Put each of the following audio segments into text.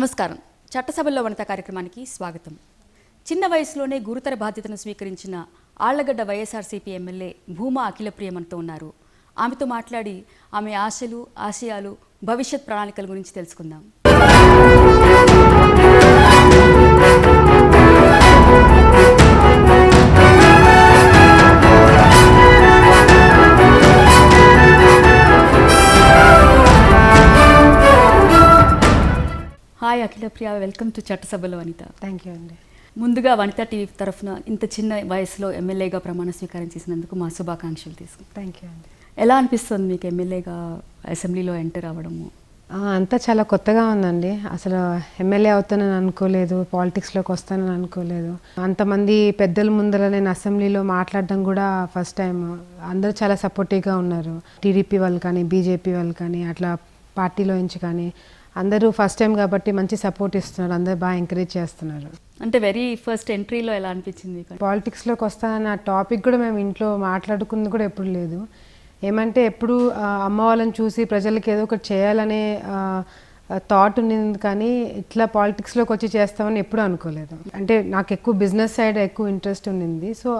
నమస్కారం. చట్టసభల్లో వనిత కార్యక్రమానికి స్వాగతం. చిన్న వయసులోనే గురుతర బాధ్యతను స్వీకరించిన ఆళ్లగడ్డ వైఎస్ఆర్సీపీ ఎమ్మెల్యే భూమా అఖిలప్రియ మనతో ఉన్నారు. ఆమెతో మాట్లాడి ఆమె ఆశలు, ఆశయాలు, భవిష్యత్ ప్రణాళికల గురించి తెలుసుకుందాం. హాయ్ అఖిలప్రియ, వెల్కమ్ టు చట్టసభలో వనిత. థ్యాంక్ యూ అండి. ముందుగా వనిత టీవీ తరఫున ఇంత చిన్న వయసులో ఎమ్మెల్యేగా ప్రమాణ స్వీకారం చేసినందుకు మా శుభాకాంక్షలు తీసుకుంటాం. థ్యాంక్ యూ అండి. ఎలా అనిపిస్తుంది మీకు ఎమ్మెల్యేగా అసెంబ్లీలో ఎంటర్ అవ్వడము? అంతా చాలా కొత్తగా ఉందండి. అసలు ఎమ్మెల్యే అవుతానని అనుకోలేదు, పాలిటిక్స్లోకి వస్తానని అనుకోలేదు. అంతమంది పెద్దల ముందర నేను అసెంబ్లీలో మాట్లాడడం కూడా ఫస్ట్ టైం. అందరూ చాలా సపోర్టివ్గా ఉన్నారు. టీడీపీ వాళ్ళు కానీ, బీజేపీ వాళ్ళు కానీ, అట్లా పార్టీలో నుంచి కానీ అందరూ ఫస్ట్ టైం కాబట్టి మంచి సపోర్ట్ ఇస్తున్నారు. అందరూ బాగా ఎంకరేజ్ చేస్తున్నారు. అంటే వెరీ ఫస్ట్ ఎంట్రీలో ఎలా అనిపించింది? పాలిటిక్స్లోకి వస్తానన్న టాపిక్ కూడా మేము ఇంట్లో మాట్లాడుకుంది కూడా ఎప్పుడు లేదు. ఏమంటే ఎప్పుడు అమ్మ వాళ్ళని చూసి ప్రజలకి ఏదో ఒకటి చేయాలనే థాట్ ఉండింది, కానీ ఇట్లా పాలిటిక్స్లోకి వచ్చి చేస్తామని ఎప్పుడు అనుకోలేదు. అంటే నాకు ఎక్కువ బిజినెస్ సైడ్ ఎక్కువ ఇంట్రెస్ట్ ఉండింది. సో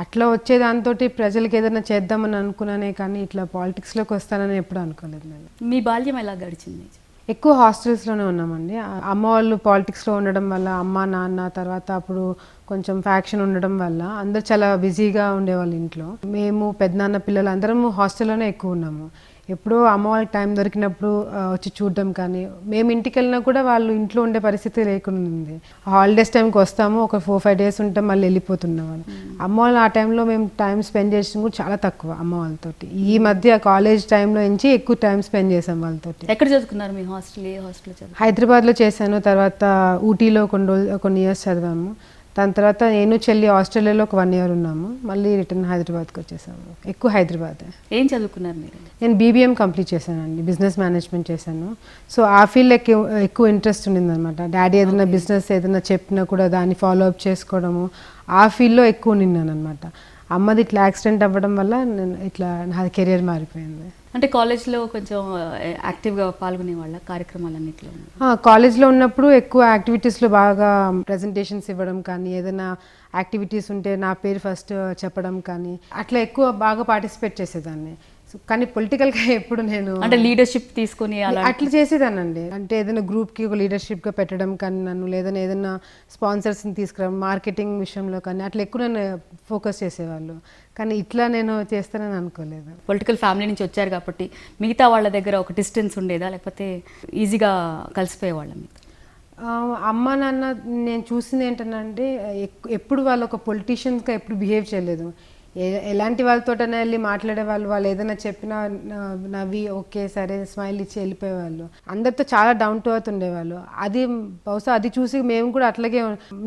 అట్లా వచ్చే దాంతో ప్రజలకి ఏదైనా చేద్దామని అనుకున్నానే, కానీ ఇట్లా పాలిటిక్స్లోకి వస్తానని ఎప్పుడు అనుకోలేదు నేను. మీ బాల్యం ఎలా గడిచింది? ఎక్కువ హాస్టల్స్లోనే ఉన్నామండి. అమ్మ వాళ్ళు పాలిటిక్స్లో ఉండడం వల్ల, అమ్మ నాన్న తర్వాత అప్పుడు కొంచెం ఫ్యాక్షన్ ఉండడం వల్ల అందరు చాలా బిజీగా ఉండేవాళ్ళు ఇంట్లో. మేము పెద్దనాన్న పిల్లలు అందరము హాస్టల్లోనే ఎక్కువ ఉన్నాము. ఎప్పుడో అమ్మ వాళ్ళకి టైం దొరికినప్పుడు వచ్చి చూడడం, కానీ మేము ఇంటికి వెళ్ళినా కూడా వాళ్ళు ఇంట్లో ఉండే పరిస్థితి లేకుండా ఉంది. హాలిడేస్ టైంకి వస్తాము, ఒక 4-5 days ఉంటాం, మళ్ళీ వెళ్ళిపోతున్నాం వాళ్ళు. అమ్మ వాళ్ళు ఆ టైంలో మేము టైం స్పెండ్ చేసిన కూడా చాలా తక్కువ అమ్మ వాళ్ళతోటి. ఈ మధ్య కాలేజ్ టైంలో నుంచి ఎక్కువ టైం స్పెండ్ చేసాం వాళ్ళతోటి. ఎక్కడ చదువుకున్నారు మీ హాస్టల్? ఏ హాస్టల్ చదువు? హైదరాబాద్లో చేశాను, తర్వాత ఊటీలో కొన్ని ఇయర్స్ చదివాము. దాని తర్వాత నేను చెల్లి ఆస్ట్రేలియాలో ఒక 1 year ఉన్నాము. మళ్ళీ రిటర్న్ హైదరాబాద్కి వచ్చేసాము. ఎక్కువ హైదరాబాద్. ఏం చదువుకున్నారు మీరు? నేను BBM కంప్లీట్ చేశానండి, బిజినెస్ మేనేజ్మెంట్ చేశాను. సో ఆ ఫీల్డ్ ఎక్కువ ఇంట్రెస్ట్ ఉండింది అనమాట. డాడీ ఏదైనా బిజినెస్ ఏదైనా చెప్పినా కూడా దాన్ని ఫాలో అప్ చేసుకోవడము, ఆ ఫీల్డ్లో ఎక్కువ నిన్నాను అనమాట. అమ్మది ఇట్లా యాక్సిడెంట్ అవ్వడం వల్ల నేను ఇట్లా నా కెరియర్ మారిపోయింది. అంటే కాలేజ్లో కొంచెం యాక్టివ్గా పాల్గొనే వాళ్ళ కార్యక్రమాలన్నింటిలో? కాలేజ్లో ఉన్నప్పుడు ఎక్కువ యాక్టివిటీస్లో బాగా ప్రజెంటేషన్స్ ఇవ్వడం కానీ, ఏదైనా యాక్టివిటీస్ ఉంటే నా పేరు ఫస్ట్ చెప్పడం కానీ, అట్లా ఎక్కువ బాగా పార్టిసిపేట్ చేసేదాన్ని. కానీ పొలిటికల్గా ఎప్పుడు నేను అంటే లీడర్షిప్ తీసుకొని అట్లా చేసేదానండి. అంటే ఏదైనా గ్రూప్కి ఒక లీడర్షిప్గా పెట్టడం కానీ నన్ను, లేదని ఏదైనా స్పాన్సర్స్ని తీసుకురావడం, మార్కెటింగ్ విషయంలో కానీ అట్లా ఎక్కువ నన్ను ఫోకస్ చేసేవాళ్ళు. కానీ ఇట్లా నేను చేస్తానని అనుకోలేదు. పొలిటికల్ ఫ్యామిలీ నుంచి వచ్చారు కాబట్టి మిగతా వాళ్ళ దగ్గర ఒక డిస్టెన్స్ ఉండేదా, లేకపోతే ఈజీగా కలిసిపోయేవాళ్ళం? అమ్మ నాన్న నేను చూసింది ఏంటంటే ఎప్పుడు వాళ్ళు ఒక పొలిటీషియన్స్గా ఎప్పుడు బిహేవ్ చేయలేదు. ఎలాంటి వాళ్ళతోటైనా వెళ్ళి మాట్లాడేవాళ్ళు. వాళ్ళు ఏదైనా చెప్పినా నవ్వి ఓకే సరే స్మైల్ ఇచ్చి వెళ్ళిపోయేవాళ్ళు. అందరితో చాలా డౌన్ టు ఎర్త్ ఉండేవాళ్ళు. అది బహుశా అది చూసి మేము కూడా అట్లాగే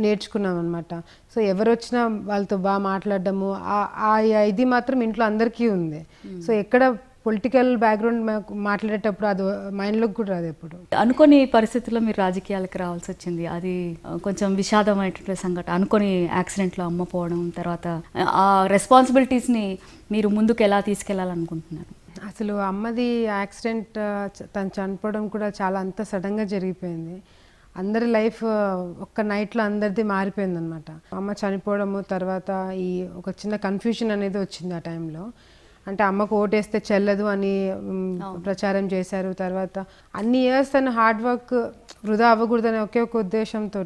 నేర్చుకున్నాం అనమాట. సో ఎవరు వచ్చినా వాళ్ళతో బాగా మాట్లాడడము, ఇది మాత్రం ఇంట్లో అందరికీ ఉంది. సో ఎక్కడ పొలిటికల్ బ్యాక్గ్రౌండ్ మాట్లాడేటప్పుడు అది మైండ్లోకి కూడా రాదు. ఎప్పుడు అనుకోని పరిస్థితుల్లో మీరు రాజకీయాలకు రావాల్సి వచ్చింది. అది కొంచెం విషాదమైనటువంటి సంఘటన. అనుకోని యాక్సిడెంట్లో అమ్మ పోవడం, తర్వాత ఆ రెస్పాన్సిబిలిటీస్ని మీరు ముందుకు ఎలా తీసుకెళ్లాలనుకుంటున్నారు? అసలు అమ్మది యాక్సిడెంట్, తను చనిపోవడం కూడా చాలా అంత సడన్గా జరిగిపోయింది. అందరి లైఫ్ ఒక్క నైట్లో అందరిది మారిపోయింది అనమాట. అమ్మ చనిపోవడము తర్వాత ఈ ఒక చిన్న కన్ఫ్యూషన్ అనేది వచ్చింది ఆ టైంలో. అంటే అమ్మకు ఓటేస్తే చెల్లదు అని ప్రచారం చేశారు. తర్వాత అన్ని ఇయర్స్ తన హార్డ్ వర్క్ వృధా అవ్వకూడదని ఒకే ఒక ఉద్దేశంతో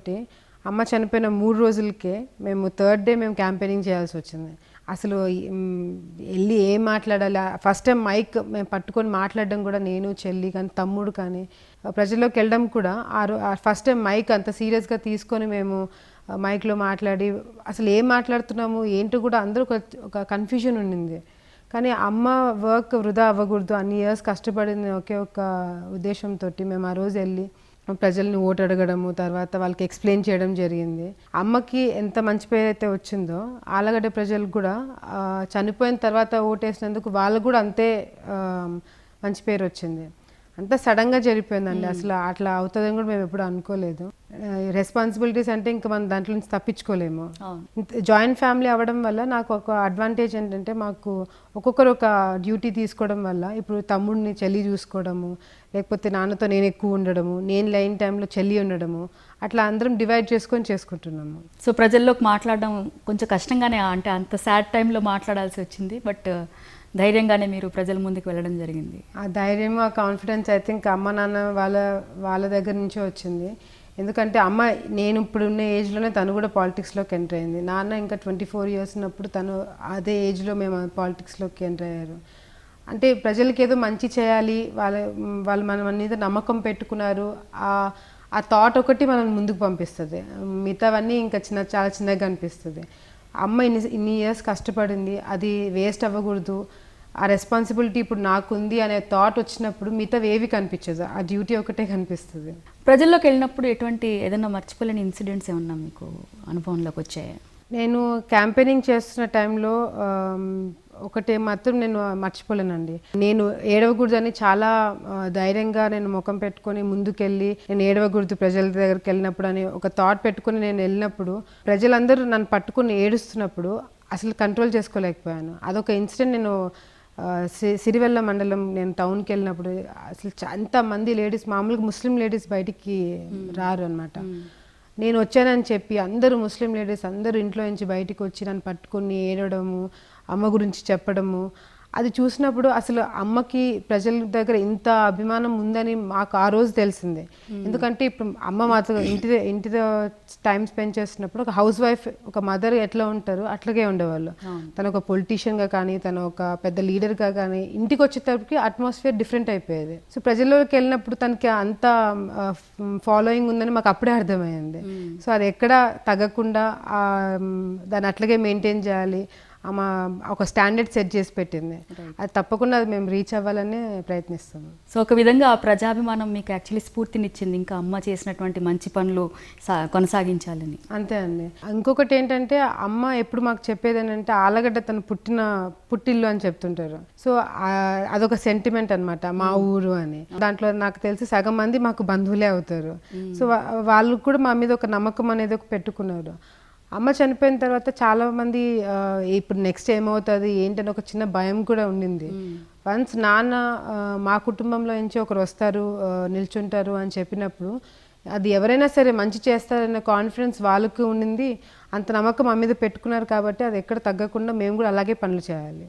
అమ్మ చనిపోయిన 3 రోజులకే మేము 3rd day మేము క్యాంపెయినింగ్ చేయాల్సి వచ్చింది. అసలు వెళ్ళి ఏం మాట్లాడాలి, ఫస్ట్ టైం మైక్ మేము పట్టుకొని మాట్లాడడం కూడా నేను, చెల్లి కానీ తమ్ముడు కానీ ప్రజల్లోకి వెళ్ళడం కూడా ఫస్ట్ టైం మైక్ అంత సీరియస్గా తీసుకొని మేము మైక్లో మాట్లాడి అసలు ఏం మాట్లాడుతున్నాము ఏంటో కూడా అందరూ ఒక కన్ఫ్యూజన్ ఉండింది. కానీ అమ్మ వర్క్ వృధా అవ్వకూడదు, అన్ని ఇయర్స్ కష్టపడింది ఒకే ఒక ఉద్దేశంతో మేము ఆ రోజు వెళ్ళి ప్రజల్ని ఓటు అడగడము, తర్వాత వాళ్ళకి ఎక్స్ప్లెయిన్ చేయడం జరిగింది. అమ్మకి ఎంత మంచి పేరు అయితే వచ్చిందో ఆలగడ్డ ప్రజలకు కూడా చనిపోయిన తర్వాత ఓటేసినందుకు వాళ్ళకు కూడా అంతే మంచి పేరు వచ్చింది. అంతా సడన్గా జరిగిపోయిందండి. అసలు అట్లా అవుతుందని కూడా మేము ఎప్పుడు అనుకోలేదు. రెస్పాన్సిబిలిటీస్ అంటే ఇంకా మనం దాంట్లో నుంచి తప్పించుకోలేము. జాయింట్ ఫ్యామిలీ అవ్వడం వల్ల నాకు ఒక అడ్వాంటేజ్ ఏంటంటే మాకు ఒక్కొక్కరు ఒక డ్యూటీ తీసుకోవడం వల్ల ఇప్పుడు తమ్ముడిని చెల్లి చూసుకోవడము, లేకపోతే నాన్నతో నేను ఎక్కువ ఉండడము, నేను లేని టైంలో చెల్లి ఉండడము, అట్లా అందరం డివైడ్ చేసుకుంటున్నాము. సో ప్రజల్లోకి మాట్లాడడం కొంచెం కష్టంగానే, అంటే అంత సాడ్ టైంలో మాట్లాడాల్సి వచ్చింది, బట్ ధైర్యంగానే మీరు ప్రజల ముందుకు వెళ్ళడం జరిగింది. ఆ ధైర్యం, ఆ కాన్ఫిడెన్స్ ఐ థింక్ అమ్మ నాన్న వాళ్ళ దగ్గర నుంచే వచ్చింది. ఎందుకంటే అమ్మ నేను ఇప్పుడు ఉన్న ఏజ్లోనే తను కూడా పాలిటిక్స్లోకి ఎంటర్ అయింది. నాన్న ఇంకా 24 years ఉన్నప్పుడు తను అదే ఏజ్లో మేము పాలిటిక్స్లోకి ఎంటర్ అయ్యారు. అంటే ప్రజలకి ఏదో మంచి చేయాలి, వాళ్ళు మన మీద నమ్మకం పెట్టుకున్నారు, ఆ థాట్ ఒకటి మనం ముందుకు పంపిస్తుంది. మిగతావన్నీ ఇంకా చాలా చిన్నగా అనిపిస్తుంది. అమ్మ ఇన్ని ఇయర్స్ కష్టపడింది, అది వేస్ట్ అవ్వకూడదు, ఆ రెస్పాన్సిబిలిటీ ఇప్పుడు నాకుంది అనే థాట్ వచ్చినప్పుడు మిగతావి ఏవి కనిపించదు, ఆ డ్యూటీ ఒకటే కనిపిస్తుంది. ప్రజల్లోకి వెళ్ళినప్పుడు ఏదైనా మర్చిపోలేని ఇన్సిడెంట్స్ ఏమన్నా మీకు అనుభవంలోకి వచ్చాయా? నేను క్యాంపెయినింగ్ చేస్తున్న టైంలో ఒకటే మాత్రం నేను మర్చిపోలేనండి. నేను ఏడవకూడదని చాలా ధైర్యంగా నేను ముఖం పెట్టుకొని ముందుకెళ్ళి నేను ఏడవకూడదు ప్రజల దగ్గరికి వెళ్ళినప్పుడు అని ఒక థాట్ పెట్టుకుని నేను వెళ్ళినప్పుడు ప్రజలందరూ నన్ను పట్టుకుని ఏడుస్తున్నప్పుడు అసలు కంట్రోల్ చేసుకోలేకపోయాను. అదొక ఇన్సిడెంట్. నేను సిరివెల్ల మండలం నేను టౌన్కి వెళ్ళినప్పుడు అసలు అంతమంది లేడీస్, మామూలుగా ముస్లిం లేడీస్ బయటికి రారు అనమాట. నేను వచ్చానని చెప్పి అందరూ ముస్లిం లేడీస్ అందరూ ఇంట్లో నుంచి బయటికి వచ్చి నన్ను పట్టుకుని ఏడవడము, అమ్మ గురించి చెప్పడము, అది చూసినప్పుడు అసలు అమ్మకి ప్రజల దగ్గర ఇంత అభిమానం ఉందని మాకు ఆ రోజు తెలిసిందే. ఎందుకంటే ఇప్పుడు అమ్మ మాతో ఇంటితో టైం స్పెండ్ చేస్తున్నప్పుడు ఒక హౌస్ వైఫ్, ఒక మదర్ ఎట్లా ఉంటారో అట్లాగే ఉండేవాళ్ళు. తను ఒక పొలిటీషియన్గా కానీ, తను ఒక పెద్ద లీడర్గా కానీ, ఇంటికి వచ్చేటప్పటికి అట్మాస్ఫియర్ డిఫరెంట్ అయిపోయేది. సో ప్రజల్లోకి వెళ్ళినప్పుడు తనకి అంత ఫాలోయింగ్ ఉందని మాకు అప్పుడే అర్థమైంది. సో అది ఎక్కడ తగ్గకుండా దాన్ని అట్లాగే మెయింటైన్ చేయాలి, ఆమె ఒక స్టాండర్డ్ సెట్ చేసి పెట్టింది. అది తప్పకుండా అది మేము రీచ్ అవ్వాలని ప్రయత్నిస్తాము. సో ఒక విధంగా ఆ ప్రజాభిమానం మీకు యాక్చువల్లీ స్ఫూర్తినిచ్చింది, ఇంకా అమ్మ చేసినటువంటి మంచి పనులు కొనసాగించాలని. అంతే అండి. ఇంకొకటి ఏంటంటే అమ్మ ఎప్పుడు మాకు చెప్పేది ఏంటంటే ఆలగడ్డ తను పుట్టిల్లు అని చెప్తుంటారు. సో అదొక సెంటిమెంట్ అనమాట, మా ఊరు అని. దాంట్లో నాకు తెలిసి సగం మంది మాకు బంధువులే అవుతారు. సో వాళ్ళు కూడా మా మీద ఒక నమ్మకం అనేది ఒక పెట్టుకున్నారు. అమ్మ చనిపోయిన తర్వాత చాలామంది ఇప్పుడు నెక్స్ట్ ఏమవుతుంది ఏంటని ఒక చిన్న భయం కూడా ఉండింది. వన్స్ నాన్న మా కుటుంబంలో నుంచి ఒకరు వస్తారు, నిల్చుంటారు అని చెప్పినప్పుడు అది ఎవరైనా సరే మంచి చేస్తారనే కాన్ఫిడెన్స్ వాళ్ళకు ఉండింది. అంత నమ్మకం మా మీద పెట్టుకున్నారు కాబట్టి అది ఎక్కడ తగ్గకుండా మేము కూడా అలాగే పనులు చేయాలి.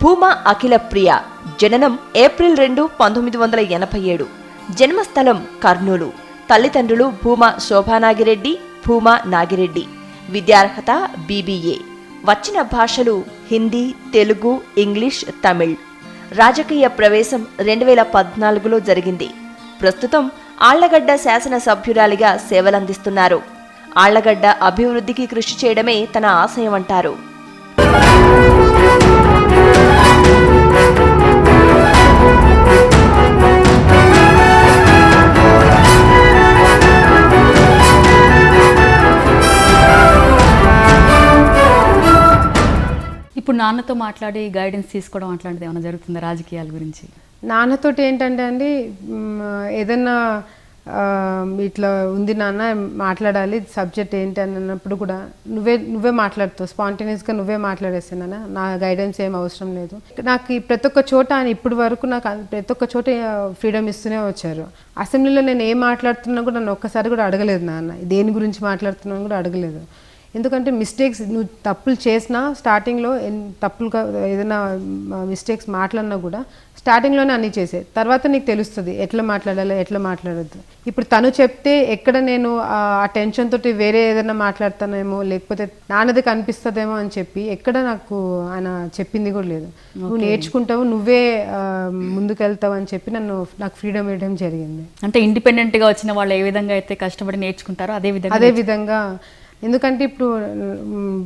భూమా అఖిల ప్రియ జననం April 2, 1987. జన్మస్థలం కర్నూలు. తల్లిదండ్రులు భూమా శోభానాగిరెడ్డి, భూమా నాగిరెడ్డి. విద్యార్హత BBA. వచ్చిన భాషలు హిందీ, తెలుగు, ఇంగ్లీష్, తమిళ్. రాజకీయ ప్రవేశం 2014లో జరిగింది. ప్రస్తుతం ఆళ్లగడ్డ శాసనసభ్యురాలిగా సేవలందిస్తున్నారు. ఆళ్లగడ్డ అభివృద్ధికి కృషి చేయడమే తన ఆశయమంటారు. ఇప్పుడు నాన్నతో మాట్లాడి గైడెన్స్ తీసుకోవడం అట్లాంటిది ఏమైనా జరుగుతుందా రాజకీయాల గురించి? నాన్నతోటి ఏంటంటే అండి, ఏదన్నా ఇట్లా ఉంది నాన్న మాట్లాడాలి సబ్జెక్ట్ ఏంటి అని అన్నప్పుడు కూడా నువ్వే మాట్లాడుతావు, స్పాంటేనియస్గా నువ్వే మాట్లాడేస్తాను, నా గైడెన్స్ ఏం అవసరం లేదు. నాకు ప్రతి ఒక్క చోట ఇప్పటి వరకు నాకు ప్రతి ఒక్క చోట ఫ్రీడమ్ ఇస్తూనే వచ్చారు. అసెంబ్లీలో నేను ఏం మాట్లాడుతున్నా కూడా నన్ను ఒక్కసారి కూడా అడగలేదు నాన్న, దేని గురించి మాట్లాడుతున్నాను కూడా అడగలేదు. ఎందుకంటే మిస్టేక్స్ నువ్వు తప్పులు చేసినా స్టార్టింగ్లో తప్పులుగా ఏదైనా మిస్టేక్స్ మాట్లాడినా కూడా స్టార్టింగ్లోనే అన్నీ చేసే తర్వాత నీకు తెలుస్తుంది ఎట్లా మాట్లాడాలి ఎట్లా మాట్లాడద్దు. ఇప్పుడు తను చెప్తే ఎక్కడ నేను ఆ టెన్షన్ తోటి వేరే ఏదైనా మాట్లాడతానేమో లేకపోతే నాన్నది కనిపిస్తుందేమో అని చెప్పి ఎక్కడ నాకు ఆయన చెప్పింది కూడా లేదు. నువ్వు నేర్చుకుంటావు, నువ్వే ముందుకెళ్తావు అని చెప్పి నాకు ఫ్రీడమ్ ఇవ్వడం జరిగింది. అంటే ఇండిపెండెంట్గా వచ్చిన వాళ్ళు ఏ విధంగా అయితే కష్టపడి నేర్చుకుంటారో అదే విధంగా. ఎందుకంటే ఇప్పుడు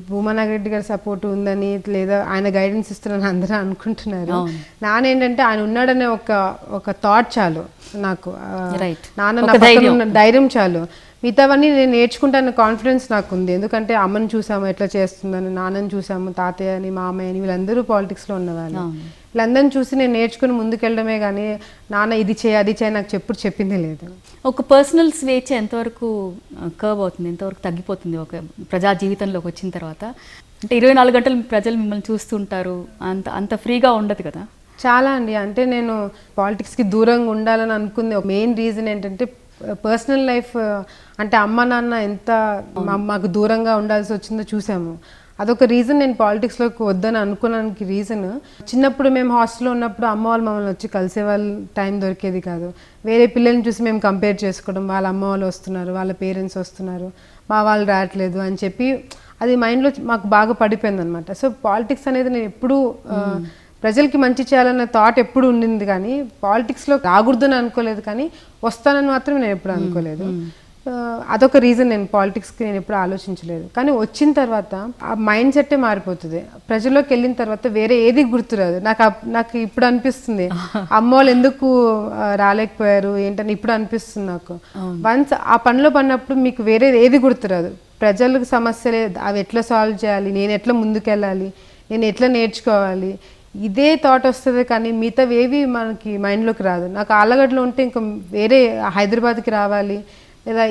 భూమా నాగిరెడ్డి గారి సపోర్ట్ ఉందని లేదా ఆయన గైడెన్స్ ఇస్తున్నారని అందరూ అనుకుంటున్నారు. నానేంటంటే ఆయన ఉన్నాడనే ఒక థాట్ చాలు నాకు, నాన్న ధైర్యం చాలు. మిగతావన్నీ నేను నేర్చుకుంటాను కాన్ఫిడెన్స్ నాకు ఉంది. ఎందుకంటే అమ్మని చూసాము ఎట్లా చేస్తుందని, నాన్నని చూసాము, తాతయ్యని, మామయ్యని, వీళ్ళందరూ పాలిటిక్స్లో ఉన్నవాళ్ళు. వీళ్ళందరిని చూసి నేను నేర్చుకుని ముందుకెళ్ళడమే కానీ నాన్న ఇది చేయి అది చేయి నాకు చెప్పుడు చెప్పింది లేదు. ఒక పర్సనల్ స్వేచ్ఛ ఎంతవరకు కర్వ్ అవుతుంది, ఎంతవరకు తగ్గిపోతుంది ఒక ప్రజా జీవితంలోకి వచ్చిన తర్వాత? అంటే 24 గంటలు ప్రజలు మిమ్మల్ని చూస్తుంటారు, అంత అంత ఫ్రీగా ఉండదు కదా? చాలా అండి. అంటే నేను పాలిటిక్స్కి దూరంగా ఉండాలని అనుకుంది మెయిన్ రీజన్ ఏంటంటే పర్సనల్ లైఫ్, అంటే అమ్మ నాన్న ఎంత మాకు దూరంగా ఉండాల్సి వచ్చిందో చూసాము. అదొక రీజన్ నేను పాలిటిక్స్లోకి వద్దని అనుకోవడానికి రీజన్. చిన్నప్పుడు మేము హాస్టల్లో ఉన్నప్పుడు అమ్మ వాళ్ళు మమ్మల్ని వచ్చి కలిసే వాళ్ళు టైం దొరికేది కాదు. వేరే పిల్లల్ని చూసి మేము కంపేర్ చేసుకోవడం, వాళ్ళ అమ్మ వాళ్ళు వస్తున్నారు, వాళ్ళ పేరెంట్స్ వస్తున్నారు, మా వాళ్ళు రావట్లేదు అని చెప్పి అది మైండ్లో మాకు బాగా పడిపోయింది అనమాట. సో పాలిటిక్స్ అనేది నేను ఎప్పుడూ ప్రజలకి మంచి చేయాలన్న థాట్ ఎప్పుడు ఉండింది, కానీ పాలిటిక్స్లో రాకూడదని అనుకోలేదు, కానీ వస్తానని మాత్రం నేను ఎప్పుడు అనుకోలేదు. అదొక రీజన్, నేను పాలిటిక్స్కి నేను ఎప్పుడు ఆలోచించలేదు. కానీ వచ్చిన తర్వాత ఆ మైండ్ సెట్టే మారిపోతుంది. ప్రజల్లోకి వెళ్ళిన తర్వాత వేరే ఏది గుర్తురాదు. నాకు ఇప్పుడు అనిపిస్తుంది అమ్మ వాళ్ళు ఎందుకు రాలేకపోయారు ఏంటని ఇప్పుడు అనిపిస్తుంది నాకు. వన్స్ ఆ పనిలో పడినప్పుడు మీకు వేరే ఏది గుర్తురాదు. ప్రజలకు సమస్యలే, అవి ఎట్లా సాల్వ్ చేయాలి, నేను ఎట్లా ముందుకెళ్ళాలి, నేను ఎట్లా నేర్చుకోవాలి, ఇదే థాట్ వస్తుంది. కానీ మిగతావేవి మనకి మైండ్లోకి రాదు. నాకు ఆలగడ్డలో ఉంటే ఇంకా వేరే హైదరాబాద్కి రావాలి లేదా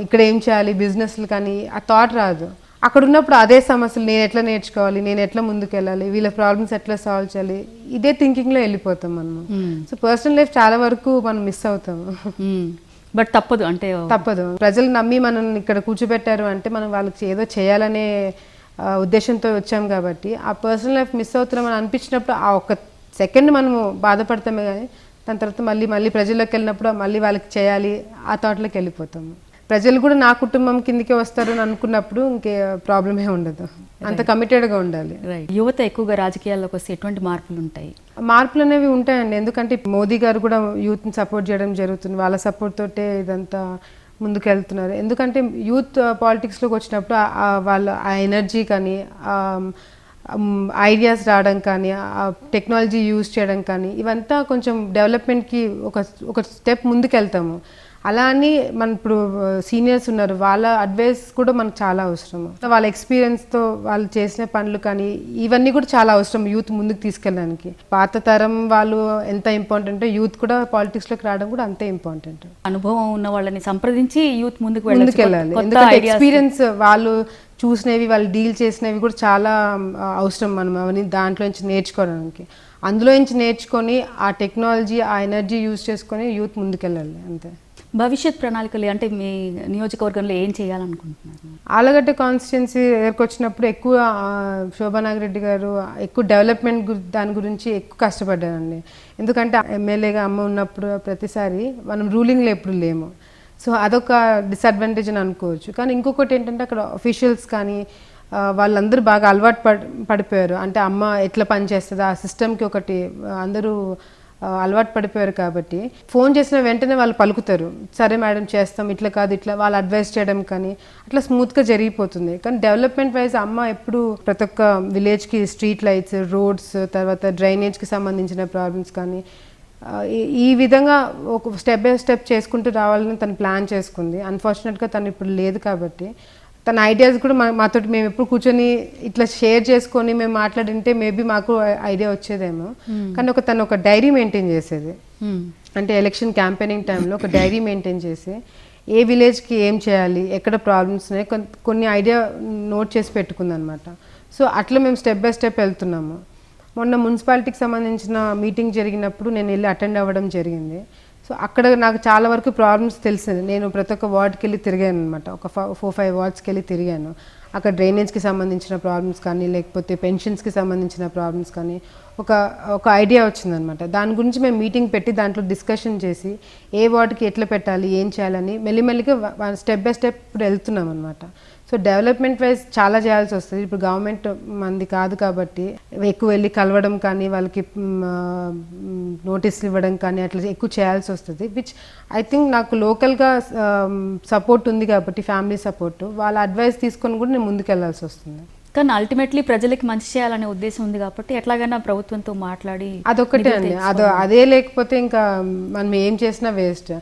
ఇక్కడ ఏం చేయాలి బిజినెస్లు, కానీ ఆ థాట్ రాదు. అక్కడ ఉన్నప్పుడు అదే సమస్యలు, నేను ఎట్లా నేర్చుకోవాలి, నేను ఎట్లా ముందుకెళ్ళాలి, వీళ్ళ ప్రాబ్లమ్స్ ఎట్లా సాల్వ్ చేయాలి, ఇదే థింకింగ్లో వెళ్ళిపోతాం మనం. సో పర్సనల్ లైఫ్ చాలా వరకు మనం మిస్ అవుతాము. బట్ తప్పదు, అంటే తప్పదు. ప్రజలు నమ్మి మనం ఇక్కడ కూర్చోబెట్టారు అంటే మనం వాళ్ళకి ఏదో చేయాలనే ఉద్దేశంతో వచ్చాం కాబట్టి ఆ పర్సనల్ లైఫ్ మిస్ అవుతున్నామని అనిపించినప్పుడు ఆ ఒక్క సెకండ్ మనము బాధపడతామే, కానీ దాని తర్వాత మళ్ళీ ప్రజల్లోకి వెళ్ళినప్పుడు మళ్ళీ వాళ్ళకి చేయాలి ఆ థాట్లోకి వెళ్ళిపోతాము. ప్రజలు కూడా నా కుటుంబం కిందకే వస్తారు అని అనుకున్నప్పుడు ఇంకే ప్రాబ్లమే ఉండదు. అంత కమిటెడ్గా ఉండాలి. యువత ఎక్కువగా రాజకీయాల్లోకి వస్తే ఎటువంటి మార్పులు ఉంటాయి? మార్పులు అనేవి ఉంటాయండి. ఎందుకంటే మోదీ గారు కూడా యూత్ని సపోర్ట్ చేయడం జరుగుతుంది. వాళ్ళ సపోర్ట్ తోటే ఇదంతా ముందుకెళ్తున్నారు. ఎందుకంటే యూత్ పాలిటిక్స్లోకి వచ్చినప్పుడు వాళ్ళ ఆ ఎనర్జీ కానీ ఐడియాస్ రావడం కానీ టెక్నాలజీ యూజ్ చేయడం కానీ ఇవంతా కొంచెం డెవలప్మెంట్కి ఒక స్టెప్ ముందుకెళ్తాము. అలా అని మన ఇప్పుడు సీనియర్స్ ఉన్నారు, వాళ్ళ అడ్వైస్ కూడా మనకు చాలా అవసరం. వాళ్ళ ఎక్స్పీరియన్స్తో వాళ్ళు చేసిన పనులు కానీ ఇవన్నీ కూడా చాలా అవసరం యూత్ ముందుకు తీసుకెళ్ళడానికి. పాత తరం వాళ్ళు ఎంత ఇంపార్టెంటో యూత్ కూడా పాలిటిక్స్లోకి రావడం కూడా అంతే ఇంపార్టెంట్. అనుభవం ఉన్న వాళ్ళని సంప్రదించి యూత్ ముందుకు వెళ్ళాలి. ఎందుకంటే ఎక్స్పీరియన్స్ వాళ్ళు చూసినవి, వాళ్ళు డీల్ చేసినవి కూడా చాలా అవసరం మనం అవన్నీ దాంట్లో నుంచి నేర్చుకోవడానికి. అందులో నుంచి నేర్చుకొని ఆ టెక్నాలజీ ఆ ఎనర్జీ యూజ్ చేసుకొని యూత్ ముందుకెళ్ళాలి అంతే. భవిష్యత్ ప్రణాళికలు అంటే మీ నియోజకవర్గంలో ఏం చేయాలనుకుంటున్నారు? ఆలగడ్డ కాన్స్టిట్యున్సీ దగ్గరకు వచ్చినప్పుడు ఎక్కువ శోభా నాగిరెడ్డి గారు ఎక్కువ డెవలప్మెంట్ దాని గురించి ఎక్కువ కష్టపడ్డారండి. ఎందుకంటే ఎమ్మెల్యేగా అమ్మ ఉన్నప్పుడు ప్రతిసారి మనం రూలింగ్లో ఎప్పుడు లేము. సో అదొక డిసడ్వాంటేజ్ అని అనుకోవచ్చు. కానీ ఇంకొకటి ఏంటంటే అక్కడ అఫీషియల్స్ కానీ వాళ్ళందరూ బాగా అలవాటు పడిపోయారు. అంటే అమ్మ ఎట్లా పనిచేస్తుంది ఆ సిస్టమ్కి ఒకటి అందరూ అలవాటు పడిపోయారు కాబట్టి ఫోన్ చేసిన వెంటనే వాళ్ళు పలుకుతారు, సరే మేడం చేస్తాం, ఇట్లా కాదు ఇట్లా వాళ్ళు అడ్వైస్ చేయడం కానీ అట్లా స్మూత్గా జరిగిపోతుంది. కానీ డెవలప్మెంట్ వైజ్ అమ్మ ఎప్పుడు ప్రతి ఒక్క విలేజ్కి స్ట్రీట్ లైట్స్, రోడ్స్, తర్వాత డ్రైనేజ్కి సంబంధించిన ప్రాబ్లమ్స్ కానీ ఈ విధంగా ఒక స్టెప్ బై స్టెప్ చేసుకుంటూ రావాలని తను ప్లాన్ చేసుకుంది. అన్ఫార్చునేట్గా తను ఇప్పుడు లేదు కాబట్టి తన ఐడియాస్ కూడా మాతోటి మేము ఎప్పుడు కూర్చొని ఇట్లా షేర్ చేసుకొని మేము మాట్లాడింటే మేబీ మాకు ఐడియా వచ్చేదేమో. కానీ తను ఒక డైరీ మెయింటైన్ చేసేది. అంటే ఎలక్షన్ క్యాంపెయినింగ్ టైంలో ఒక డైరీ మెయింటైన్ చేసి ఏ విలేజ్కి ఏం చేయాలి, ఎక్కడ ప్రాబ్లమ్స్ ఉన్నాయి, కొన్ని ఐడియా నోట్ చేసి పెట్టుకుందనమాట. సో అట్లా మేము స్టెప్ బై స్టెప్ వెళ్తున్నాము. మొన్న మున్సిపాలిటీకి సంబంధించిన మీటింగ్ జరిగినప్పుడు నేను వెళ్ళి అటెండ్ అవ్వడం జరిగింది. సో అక్కడ నాకు చాలా వరకు ప్రాబ్లమ్స్ తెలిసింది. నేను ప్రతి ఒక్క వార్డ్కి వెళ్ళి తిరిగాను అనమాట. ఒక 4-5 వార్డ్స్కి వెళ్ళి తిరిగాను. అక్కడ డ్రైనేజ్కి సంబంధించిన ప్రాబ్లమ్స్ కానీ లేకపోతే పెన్షన్స్కి సంబంధించిన ప్రాబ్లమ్స్ కానీ ఒక ఐడియా వచ్చిందనమాట. దాని గురించి మేము మీటింగ్ పెట్టి దాంట్లో డిస్కషన్ చేసి ఏ వార్డుకి ఎట్లా పెట్టాలి, ఏం చేయాలని మెల్లిమెల్లిగా స్టెప్ బై స్టెప్ ఇప్పుడు వెళ్తున్నాం అనమాట. సో డెవలప్మెంట్ వైజ్ చాలా చేయాల్సి వస్తుంది. ఇప్పుడు గవర్నమెంట్ మంది కాదు కాబట్టి ఎక్కువ వెళ్ళి కలవడం కానీ వాళ్ళకి నోటీసులు ఇవ్వడం కానీ అట్లా ఎక్కువ చేయాల్సి వస్తుంది. విచ్ ఐ థింక్ నాకు లోకల్గా సపోర్ట్ ఉంది కాబట్టి ఫ్యామిలీ సపోర్ట్, వాళ్ళ అడ్వైస్ తీసుకొని కూడా నేను ముందుకెళ్లాల్సి వస్తుంది. కానీ అల్టిమేట్లీ ప్రజలకి మంచి చేయాలనే ఉద్దేశం ఉంది కాబట్టి ఎట్లాగైనా ప్రభుత్వంతో మాట్లాడి అదొక్కటే అండి. అదే లేకపోతే ఇంకా మనం ఏం చేసినా వేస్ట్.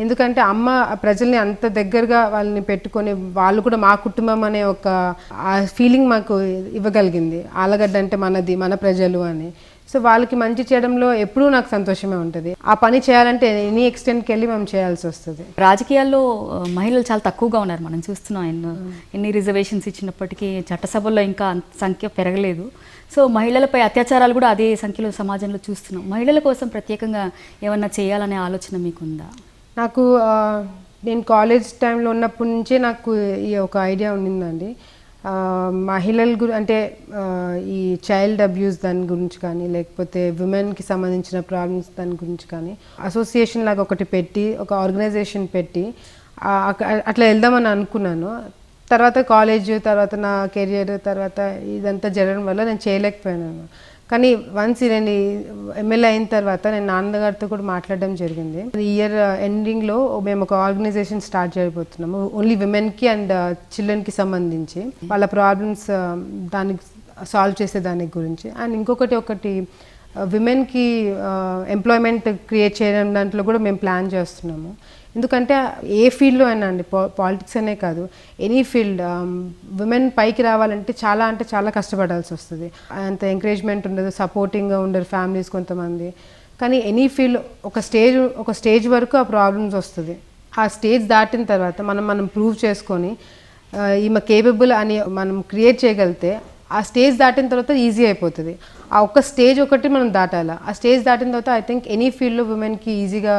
ఎందుకంటే అమ్మ ప్రజల్ని అంత దగ్గరగా వాళ్ళని పెట్టుకొని వాళ్ళు కూడా మా కుటుంబం అనే ఒక ఫీలింగ్ మాకు ఇవ్వగలిగింది. ఆలగడ్డ అంటే మనది, మన ప్రజలు అని. సో వాళ్ళకి మంచి చేయడంలో ఎప్పుడూ నాకు సంతోషమే ఉంటుంది. ఆ పని చేయాలంటే ఎనీ ఎక్స్టెంట్కి వెళ్ళి మేము చేయాల్సి వస్తుంది. రాజకీయాల్లో మహిళలు చాలా తక్కువగా ఉన్నారు, మనం చూస్తున్నాం. ఎన్ని రిజర్వేషన్స్ ఇచ్చినప్పటికీ చట్టసభల్లో ఇంకా అంత సంఖ్య పెరగలేదు. సో మహిళలపై అత్యాచారాలు కూడా అదే సంఖ్యలో సమాజంలో చూస్తున్నాం. మహిళల కోసం ప్రత్యేకంగా ఏమన్నా చేయాలనే ఆలోచన మీకుందా? నాకు నేను కాలేజ్ టైంలో ఉన్నప్పటి నుంచే నాకు ఈ ఒక ఐడియా ఉండిందండి. మహిళల అంటే ఈ చైల్డ్ అబ్యూస్ దాని గురించి కానీ, లేకపోతే విమెన్కి సంబంధించిన ప్రాబ్లమ్స్ దాని గురించి కానీ అసోసియేషన్ లాగా ఒకటి పెట్టి, ఒక ఆర్గనైజేషన్ పెట్టి అట్లా వెళ్దామని అనుకున్నాను. తర్వాత కాలేజ్, తర్వాత నా కెరియర్, తర్వాత ఇదంతా జరగడం వల్ల నేను చేయలేకపోయాను. కానీ వన్స్ నేను ఎమ్మెల్యే అయిన తర్వాత నేను నాన్నగారితో కూడా మాట్లాడడం జరిగింది. ఈ ఇయర్ ఎండింగ్లో మేము ఒక ఆర్గనైజేషన్ స్టార్ట్ చేయబోతున్నాము, ఓన్లీ విమెన్కి అండ్ చిల్డ్రన్కి సంబంధించి వాళ్ళ ప్రాబ్లమ్స్ దానికి సాల్వ్ చేసే దాని గురించి. అండ్ ఇంకొకటి విమెన్కి ఎంప్లాయ్మెంట్ క్రియేట్ చేయడం దాంట్లో కూడా మేము ప్లాన్ చేస్తున్నాము. ఎందుకంటే ఏ ఫీల్డ్లో అయినా అండి, పాలిటిక్స్ అనే కాదు, ఎనీ ఫీల్డ్ విమెన్ పైకి రావాలంటే చాలా కష్టపడాల్సి వస్తుంది. అంత ఎంకరేజ్మెంట్ ఉండదు, సపోర్టింగ్గా ఉండరు ఫ్యామిలీస్ కొంతమంది. కానీ ఎనీ ఫీల్డ్ ఒక స్టేజ్ వరకు ఆ ప్రాబ్లమ్స్ వస్తుంది. ఆ స్టేజ్ దాటిన తర్వాత మనం ప్రూవ్ చేసుకొని ఈమె కేపబుల్ అని మనం క్రియేట్ చేయగలిగితే ఆ స్టేజ్ దాటిన తర్వాత ఈజీ అయిపోతుంది. ఆ ఒక్క స్టేజ్ ఒకటి మనం దాటాలి. ఆ స్టేజ్ దాటిన తర్వాత ఐ థింక్ ఎనీ ఫీల్డ్లో విమెన్కి ఈజీగా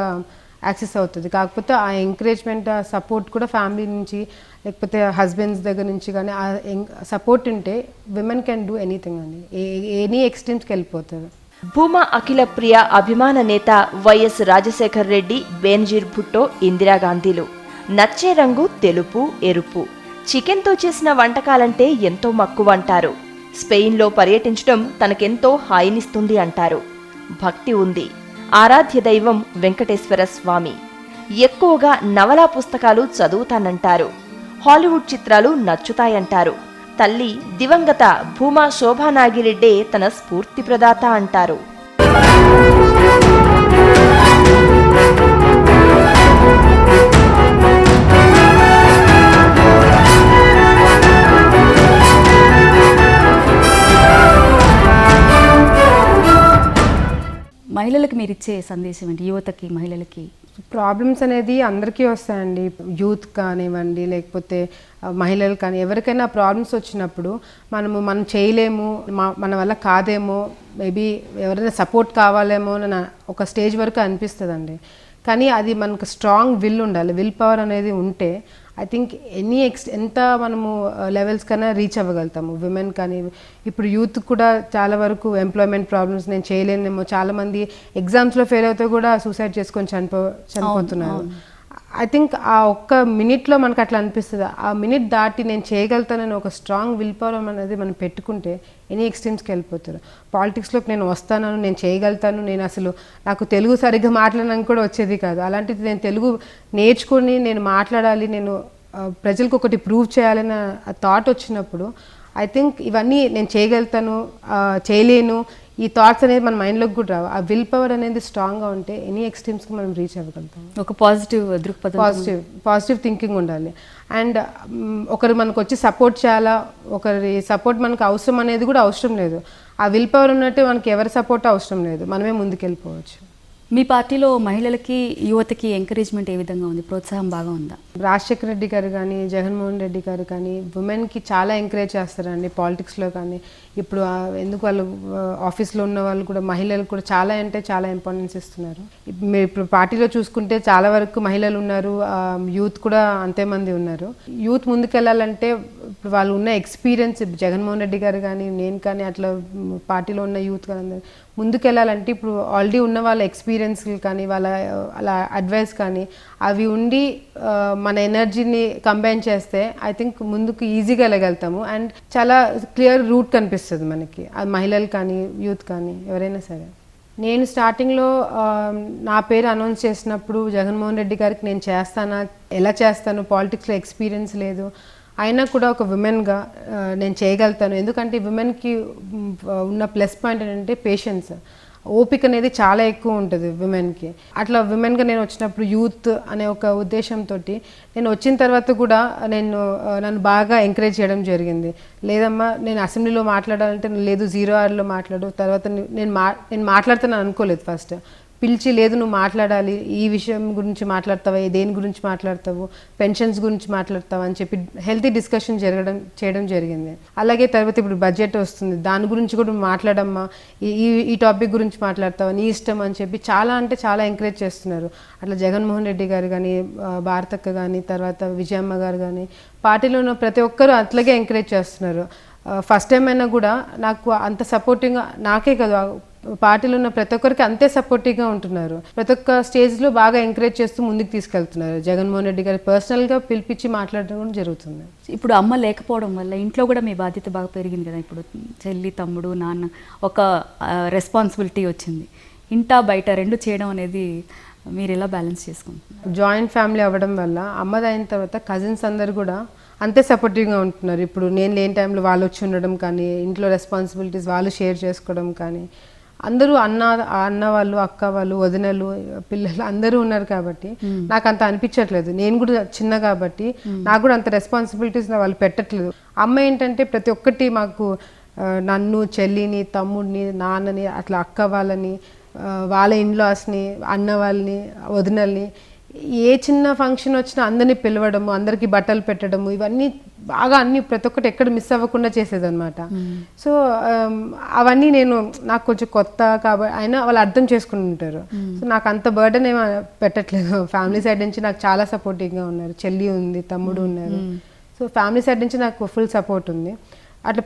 యాక్సెస్ అవుతుంది. కాకపోతే ఆ ఎంకరేజ్మెంట్, ఆ సపోర్ట్ కూడా ఫ్యామిలీ నుంచి, లేకపోతే హస్బెండ్స్ దగ్గర నుంచి కానీ ఆ సపోర్ట్ ఉంటే విమెన్ కెన్ డూ ఎనీథింగ్ అండి, ఎనీ ఎక్స్ట్రీమ్స్కి వెళ్ళిపోతారు. భూమా అఖిల ప్రియ అభిమాన నేత వైఎస్ రాజశేఖర్ రెడ్డి, బేనజీర్ భుట్టో, ఇందిరాగాంధీలు. నచ్చే రంగు తెలుపు, ఎరుపు. చికెన్తో చేసిన వంటకాలంటే ఎంతో మక్కువ అంటారు. స్పెయిన్లో పర్యటించడం తనకెంతో హాయినిస్తుంది అంటారు. భక్తి ఉంది. ఆరాధ్య దైవం వెంకటేశ్వర స్వామి. ఎక్కువగా నవలా పుస్తకాలు చదువుతానంటారు. హాలీవుడ్ చిత్రాలు నచ్చుతాయంటారు. తల్లి దివంగత భూమా శోభానాగిరెడ్డే తన స్ఫూర్తి ప్రదాత అంటారు. మహిళలకు మీరు ఇచ్చే సందేశం ఏంటి, యువతకి, మహిళలకి? ప్రాబ్లమ్స్ అనేది అందరికీ వస్తాయండి. యూత్ కానివ్వండి, లేకపోతే మహిళలు కానీ, ఎవరికైనా ప్రాబ్లమ్స్ వచ్చినప్పుడు మనం చేయలేము, మన వల్ల కాదేమో, మేబీ ఎవరైనా సపోర్ట్ కావాలేమో అని ఒక స్టేజ్ వరకు అనిపిస్తుందండి. కానీ అది మనకు స్ట్రాంగ్ విల్ ఉండాలి. విల్ పవర్ అనేది ఉంటే ఐ థింక్ ఎంత మనము లెవెల్స్ కన్నా రీచ్ అవ్వగలుగుతాము. విమెన్ కానీ, ఇప్పుడు యూత్ కూడా చాలా వరకు ఎంప్లాయ్మెంట్ ప్రాబ్లమ్స్, నేను చేయలేనేమో, చాలామంది ఎగ్జామ్స్లో ఫెయిల్ అవుతే కూడా సూసైడ్ చేసుకొని చనిపోతున్నారు. ఐ థింక్ ఆ ఒక్క మినిట్లో మనకు అట్లా అనిపిస్తుంది. ఆ మినిట్ దాటి నేను చేయగలుగుతానని ఒక స్ట్రాంగ్ విల్ పవర్ అనేది మనం పెట్టుకుంటే ఎనీ ఎక్స్ట్రీమ్స్కి వెళ్ళిపోతారు. పాలిటిక్స్లోకి నేను వస్తాను, నేను చేయగలుగుతాను, నేను అసలు నాకు తెలుగు సరిగ్గా మాట్లాడడానికి కూడా వచ్చేది కాదు, అలాంటిది నేను తెలుగు నేర్చుకొని నేను మాట్లాడాలి, నేను ప్రజలకు ఒకటి ప్రూవ్ చేయాలన్న ఆ థాట్ వచ్చినప్పుడు ఐ థింక్ ఇవన్నీ నేను చేయగలుగుతాను, చేయలేను, ఈ థాట్స్ అనేది మన మైండ్లోకి కూడా రావు. ఆ విల్ పవర్ అనేది స్ట్రాంగ్గా ఉంటే ఎనీ ఎక్స్ట్రీమ్స్కి మనం రీచ్ అవ్వగలుగుతాం. ఒక పాజిటివ్ దృక్పథం, పాజిటివ్ థింకింగ్ ఉండాలి. అండ్ ఒకరు మనకు వచ్చి సపోర్ట్ చేయాలా, ఒకరి సపోర్ట్ మనకు అవసరం అనేది కూడా అవసరం లేదు. ఆ విల్ పవర్ ఉన్నట్టే మనకి ఎవరి సపోర్ట్ అవసరం లేదు, మనమే ముందుకెళ్ళిపోవచ్చు. మీ పార్టీలో మహిళలకి, యువతకి ఎంకరేజ్మెంట్ ఏ విధంగా ఉంది, ప్రోత్సాహం బాగా ఉందా? రాజశేఖర రెడ్డి గారు కానీ, జగన్మోహన్ రెడ్డి గారు కానీ ఉమెన్కి చాలా ఎంకరేజ్ చేస్తారండి పాలిటిక్స్లో కానీ. ఇప్పుడు ఎందుకు వాళ్ళు ఆఫీస్లో ఉన్న వాళ్ళు కూడా మహిళలకు కూడా చాలా ఇంపార్టెన్స్ ఇస్తున్నారు. మీరు ఇప్పుడు పార్టీలో చూసుకుంటే చాలా వరకు మహిళలు ఉన్నారు, యూత్ కూడా అంతే మంది ఉన్నారు. యూత్ ముందుకెళ్ళాలంటే ఇప్పుడు వాళ్ళు ఉన్న ఎక్స్పీరియన్స్, జగన్మోహన్ రెడ్డి గారు కానీ, నేను కానీ, అట్లా పార్టీలో ఉన్న యూత్ కానీ ముందుకెళ్ళాలంటే ఇప్పుడు ఆల్రెడీ ఉన్న వాళ్ళ ఎక్స్పీరియన్స్లు కానీ, వాళ్ళ అలా అడ్వైస్ కానీ అవి ఉండి మన ఎనర్జీని కంబైన్ చేస్తే ఐ థింక్ ముందుకు ఈజీగా వెళ్ళగలుగుతాము. అండ్ చాలా క్లియర్ రూట్ కనిపిస్తుంది మనకి, అది మహిళలు కానీ, యూత్ కానీ, ఎవరైనా సరే. నేను స్టార్టింగ్లో నా పేరు అనౌన్స్ చేసినప్పుడు జగన్మోహన్ రెడ్డి గారికి నేను చేస్తానా, ఎలా చేస్తాను, పాలిటిక్స్లో ఎక్స్పీరియన్స్ లేదు, అయినా కూడా ఒక విమెన్గా నేను చేయగలుగుతాను. ఎందుకంటే విమెన్కి ఉన్న ప్లస్ పాయింట్ ఏంటంటే పేషెన్స్. ఓపిక అనేది చాలా ఎక్కువ ఉంటుంది విమెన్కి. అట్లా విమెన్గా నేను వచ్చినప్పుడు యూత్ అనే ఒక ఉద్దేశంతో నేను వచ్చిన తర్వాత కూడా నన్ను బాగా ఎంకరేజ్ చేయడం జరిగింది. లేదమ్మా నేను అసెంబ్లీలో మాట్లాడాలంటే లేదు 0 మాట్లాడు, తర్వాత నేను మాట్లాడుతాను అనుకోలేదు. ఫస్ట్ పిలిచి లేదు నువ్వు మాట్లాడాలి, ఈ విషయం గురించి మాట్లాడతావా, దేని గురించి మాట్లాడతావు, పెన్షన్స్ గురించి మాట్లాడతావా అని చెప్పి హెల్తీ డిస్కషన్ చేయడం జరిగింది. అలాగే తర్వాత ఇప్పుడు బడ్జెట్ వస్తుంది, దాని గురించి కూడా మాట్లాడమ్మా, ఈ టాపిక్ గురించి మాట్లాడతావా, నీ ఇష్టం అని చెప్పి చాలా అంటే చాలా ఎంకరేజ్ చేస్తున్నారు. అట్లా జగన్మోహన్ రెడ్డి గారు కానీ, భారతక్క కానీ, తర్వాత విజయమ్మ గారు కానీ, పార్టీలో ఉన్న ప్రతి ఒక్కరూ అట్లాగే ఎంకరేజ్ చేస్తున్నారు. ఫస్ట్ టైం అయినా కూడా నాకు అంత సపోర్టింగ్గా, నాకే కదా పార్టీలో ఉన్న ప్రతి ఒక్కరికి అంతే సపోర్టివ్గా ఉంటున్నారు. ప్రతి ఒక్క స్టేజ్లో బాగా ఎంకరేజ్ చేస్తూ ముందుకు తీసుకెళ్తున్నారు. జగన్మోహన్ రెడ్డి గారు పర్సనల్గా పిలిపించి మాట్లాడడం కూడా జరుగుతుంది. ఇప్పుడు అమ్మ లేకపోవడం వల్ల ఇంట్లో కూడా మీ బాధ్యత బాగా పెరిగింది కదా. ఇప్పుడు చెల్లి, తమ్ముడు, నాన్న, ఒక రెస్పాన్సిబిలిటీ వచ్చింది. ఇంటా బయట రెండు చేయడం అనేది మీరు ఎలా బ్యాలెన్స్ చేసుకుంటున్నారు? జాయింట్ ఫ్యామిలీ అవ్వడం వల్ల అమ్మది అయిన తర్వాత కజిన్స్ అందరు కూడా అంతే సపోర్టివ్గా ఉంటున్నారు. ఇప్పుడు నేను లేని టైంలో వాళ్ళు వచ్చి ఉండడం కానీ, ఇంట్లో రెస్పాన్సిబిలిటీస్ వాళ్ళు షేర్ చేసుకోవడం కానీ, అందరూ అన్న వాళ్ళు, అక్క వాళ్ళు, వదినలు, పిల్లలు అందరూ ఉన్నారు కాబట్టి నాకు అంత అనిపించట్లేదు. నేను కూడా చిన్న కాబట్టి నాకు కూడా అంత రెస్పాన్సిబిలిటీస్ వాళ్ళు పెట్టట్లేదు. అమ్మ ఏంటంటే ప్రతి ఒక్కటి మాకు నన్ను, చెల్లిని, తమ్ముడిని, నాన్నని, అట్లా అక్క వాళ్ళని, వాళ్ళ ఇన్లాస్ని, అన్న వాళ్ళని, వదినల్ని, ఏ చిన్న ఫంక్షన్ వచ్చినా అందరినీ పిలవడము, అందరికీ బట్టలు పెట్టడము, ఇవన్నీ బాగా అన్ని ప్రతి ఒక్కటి ఎక్కడ మిస్ అవ్వకుండా చేసేదన్నమాట. సో అవన్నీ నాకు కొంచెం కొత్త కాబట్టి అయినా వాళ్ళు అర్థం చేసుకుని ఉంటారు. సో నాకు అంత బర్డెన్ ఏమీ పెట్టట్లేదు. ఫ్యామిలీ సైడ్ నుంచి నాకు చాలా సపోర్టివ్గా ఉన్నారు. చెల్లి ఉంది, తమ్ముడు ఉన్నారు. సో ఫ్యామిలీ సైడ్ నుంచి నాకు ఫుల్ సపోర్ట్ ఉంది. అట్లా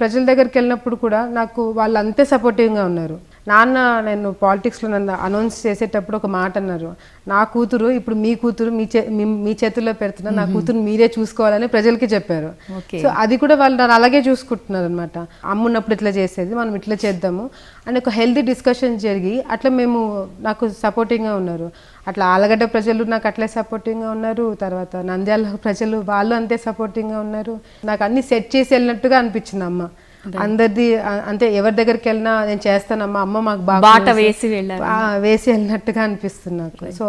ప్రజల దగ్గరికి వెళ్ళినప్పుడు కూడా నాకు వాళ్ళు అంతే సపోర్టివ్గా ఉన్నారు. నాన్న నేను పాలిటిక్స్లో నన్ను అనౌన్స్ చేసేటప్పుడు ఒక మాట అన్నారు, నా కూతురు ఇప్పుడు మీ కూతురు మీ చేతుల్లో పెడుతున్నా, నా కూతురు మీరే చూసుకోవాలని ప్రజలకి చెప్పారు. సో అది కూడా వాళ్ళు నన్ను అలాగే చూసుకుంటున్నారు అనమాట. అమ్మ ఉన్నప్పుడు ఇట్లా చేసేది, మనం ఇట్లా చేద్దాము అని ఒక హెల్తీ డిస్కషన్ జరిగి అట్లా నాకు సపోర్టింగ్గా ఉన్నారు. అట్లా ఆలగడ్డ ప్రజలు నాకు అట్లే సపోర్టింగ్గా ఉన్నారు. తర్వాత నంద్యాల ప్రజలు వాళ్ళు అంతే సపోర్టింగ్గా ఉన్నారు. నాకు అన్ని సెట్ చేసి వెళ్ళినట్టుగా అనిపించింది అమ్మ. అందరిది అంటే ఎవరి దగ్గరికి వెళ్ళినా నేను చేస్తానమ్మా, అమ్మ మాకు బాగా వేసి వెళ్ళినట్టుగా అనిపిస్తుంది నాకు. సో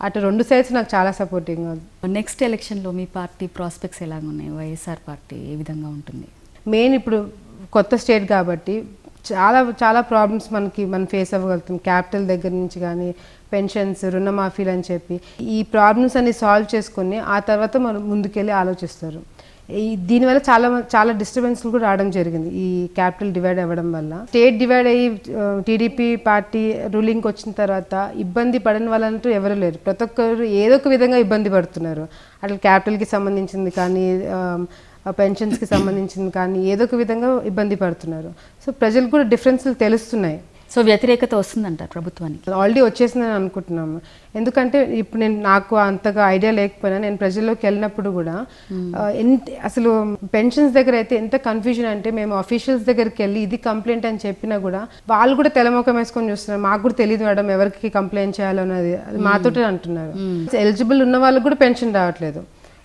అటు రెండు సైడ్స్ నాకు చాలా సపోర్టింగ్గా ఉంది. నెక్స్ట్ ఎలక్షన్లో మీ పార్టీ ప్రాస్పెక్ట్స్ ఎలాగ ఉన్నాయి? వైఎస్ఆర్ పార్టీ ఏ విధంగా ఉంటుంది? మెయిన్ ఇప్పుడు కొత్త స్టేట్ కాబట్టి చాలా చాలా ప్రాబ్లమ్స్ మనం ఫేస్ అవ్వగలుగుతాం. క్యాపిటల్ దగ్గర నుంచి కానీ, పెన్షన్స్, రుణమాఫీలు అని చెప్పి ఈ ప్రాబ్లమ్స్ అన్ని సాల్వ్ చేసుకొని ఆ తర్వాత మనం ముందుకెళ్ళి ఆలోచిస్తారు. దీనివల్ల చాలా డిస్టర్బెన్స్లు కూడా రావడం జరిగింది. ఈ క్యాపిటల్ డివైడ్ అవ్వడం వల్ల స్టేట్ డివైడ్ అయ్యి టీడీపీ పార్టీ రూలింగ్కి వచ్చిన తర్వాత ఇబ్బంది పడని వాళ్ళంటూ ఎవరు లేరు. ప్రతి ఒక్కరు ఏదో ఒక విధంగా ఇబ్బంది పడుతున్నారు. అట్లా క్యాపిటల్కి సంబంధించింది కానీ, పెన్షన్స్కి సంబంధించింది కానీ ఏదో ఒక విధంగా ఇబ్బంది పడుతున్నారు. సో ప్రజలకు కూడా డిఫరెన్స్లు తెలుస్తున్నాయి. సో వ్యతిరేకత వస్తుందంటారు ప్రభుత్వానికి? ఆల్రెడీ వచ్చేసిందని అనుకుంటున్నాము. ఎందుకంటే ఇప్పుడు నాకు అంతగా ఐడియా లేకపోయినా నేను ప్రజల్లోకి వెళ్ళినప్పుడు కూడా అసలు పెన్షన్స్ దగ్గర అయితే ఎంత కన్ఫ్యూజన్ అంటే, మేము అఫీషియల్స్ దగ్గరికి వెళ్ళి ఇది కంప్లైంట్ అని చెప్పినా కూడా వాళ్ళు కూడా తెలమొఖం వేసుకొని చూస్తున్నారు. మాకు కూడా తెలియదు మేడం ఎవరికి కంప్లైంట్ చేయాలన్నది, అది మాతోటే అంటున్నారు. ఎలిజిబుల్ ఉన్న వాళ్ళకి కూడా పెన్షన్ రావట్లేదు.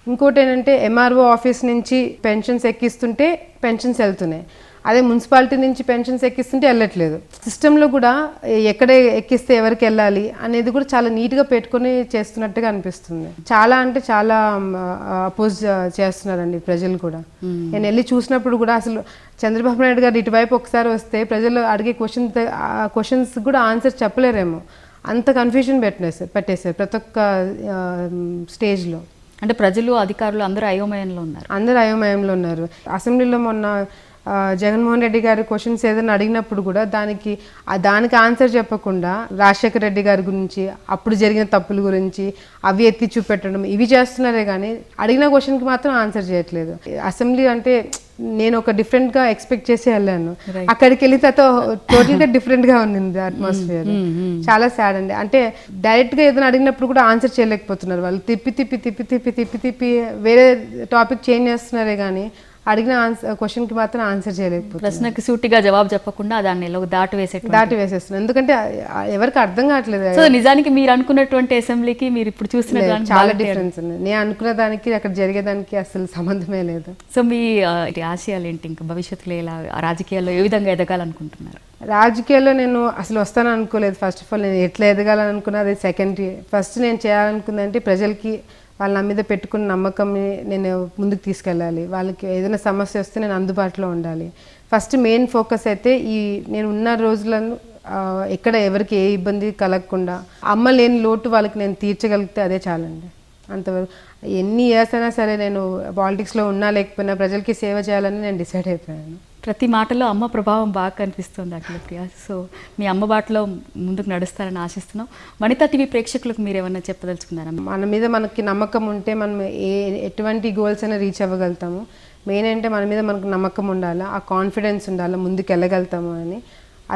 ఇంకోటి ఏంటంటే ఎంఆర్ఓ ఆఫీస్ నుంచి పెన్షన్స్ ఎక్కిస్తుంటే పెన్షన్స్ వెళ్తున్నాయి, అదే మున్సిపాలిటీ నుంచి పెన్షన్స్ ఎక్కిస్తుంటే వెళ్ళట్లేదు. సిస్టంలో కూడా ఎక్కడ ఎక్కిస్తే ఎవరికి వెళ్ళాలి అనేది కూడా చాలా నీట్గా పెట్టుకొని చేస్తున్నట్టుగా అనిపిస్తుంది. చాలా అంటే చాలా అపోజ్ చేస్తున్నారండి ప్రజలు కూడా. నేను వెళ్ళి చూసినప్పుడు కూడా అసలు చంద్రబాబు నాయుడు గారు ఇటువైపు ఒకసారి వస్తే ప్రజలు అడిగే క్వశ్చన్స్ కూడా ఆన్సర్ చెప్పలేరేమో, అంత కన్ఫ్యూజన్ పెట్టేశారు ప్రతి ఒక్క స్టేజ్లో. అంటే ప్రజలు, అధికారులు అందరూ అయోమయంలో ఉన్నారు. అసెంబ్లీలో మొన్న జగన్మోహన్ రెడ్డి గారి క్వశ్చన్స్ ఏదైనా అడిగినప్పుడు కూడా దానికి ఆన్సర్ చెప్పకుండా రాజశేఖర రెడ్డి గారి గురించి, అప్పుడు జరిగిన తప్పుల గురించి అవి ఎత్తి చూపెట్టడం, ఇవి చేస్తున్నారే కానీ అడిగిన క్వశ్చన్కి మాత్రం ఆన్సర్ చేయట్లేదు. అసెంబ్లీ అంటే నేను ఒక డిఫరెంట్గా ఎక్స్పెక్ట్ చేసి వెళ్ళాను, అక్కడికి వెళ్ళిన తర్వాత టోటల్గా డిఫరెంట్గా ఉంది అట్మాస్ఫియర్. చాలా సాడ్ అండి. అంటే డైరెక్ట్గా ఏదైనా అడిగినప్పుడు కూడా ఆన్సర్ చేయలేకపోతున్నారు వాళ్ళు. తిప్పి వేరే టాపిక్ చేంజ్ చేస్తున్నారే కానీ అడిగిన క్వశ్చన్కి మాత్రం ఆన్సర్ చేయలేకపోతుంది. ప్రశ్నకి సూటిగా జవాబు చెప్పకుండా దాన్ని ఎలా దాటి వేసేస్తున్నాను, ఎందుకంటే ఎవరికి అర్థం కావట్లేదు. సో నిజానికి మీరు అనుకున్నటువంటి అసెంబ్లీకి మీరు ఇప్పుడు చూసిన చాలా డిఫరెన్స్ ఉంది. నేను అనుకున్న దానికి అక్కడ జరిగేదానికి అసలు సంబంధమే లేదు. సో మీ ఆశయాలు ఏంటి, ఇంకా భవిష్యత్తులో ఎలా రాజకీయాల్లో ఏ విధంగా ఎదగాలనుకుంటున్నారు? రాజకీయాల్లో నేను అసలు వస్తాను అనుకోలేదు. ఫస్ట్ ఆఫ్ ఆల్ నేను ఎట్లా ఎదగాలని అనుకున్నా, అది సెకండరీ. ఫస్ట్ నేను చేయాలనుకుందంటే ప్రజలకి వాళ్ళ నా మీద పెట్టుకున్న నమ్మకంని నేను ముందుకు తీసుకెళ్ళాలి. వాళ్ళకి ఏదైనా సమస్య వస్తే నేను అందుబాటులో ఉండాలి. ఫస్ట్ మెయిన్ ఫోకస్ అయితే నేను ఉన్న రోజులను ఎక్కడ ఎవరికి ఏ ఇబ్బంది కలగకుండా, అమ్మ లేని లోటు వాళ్ళకి నేను తీర్చగలిగితే అదే చాలండి. అంతవరకు ఎన్ని ఇయర్స్ అయినా సరే నేను పాలిటిక్స్లో ఉన్నా లేకపోయినా ప్రజలకి సేవ చేయాలని నేను డిసైడ్ అయిపోయాను. ప్రతి మాటలో అమ్మ ప్రభావం బాగా కనిపిస్తుంది అఖిలప్రియ. సో మీ అమ్మ బాటలో ముందుకు నడుస్తారని ఆశిస్తున్నాం. వనితా టీవీ ప్రేక్షకులకు మీరు ఏమన్నా చెప్పదలుచుకున్నారా? మన మీద మనకి నమ్మకం ఉంటే మనం ఎటువంటి గోల్స్ అయినా రీచ్ అవ్వగలుగుతాము. మెయిన్ అంటే మన మీద మనకు నమ్మకం ఉండాలి, ఆ కాన్ఫిడెన్స్ ఉండాలి, ముందుకు వెళ్ళగలుగుతాము అని.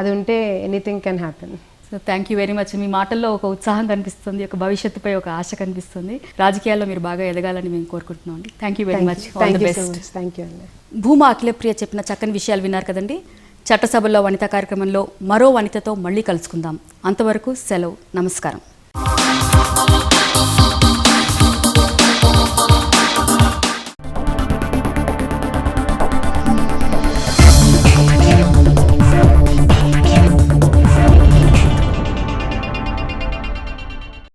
అది ఉంటే anything can happen. So thank you very much. మీ మాటల్లో ఒక ఉత్సాహం కనిపిస్తుంది, ఒక భవిష్యత్తుపై ఒక ఆశ కనిపిస్తుంది. రాజకీయాల్లో మీరు బాగా ఎదగాలని మేము కోరుకుంటున్నాం అండి. Thank you very much. Thank you అండి. భూమా అఖిలప్రియ చెప్పిన చక్కని విషయాలు విన్నారు కదండి. చట్టసభల్లో వనిత కార్యక్రమంలో మరో వనితతో మళ్ళీ కలుసుకుందాం. అంతవరకు సెలవు. నమస్కారం.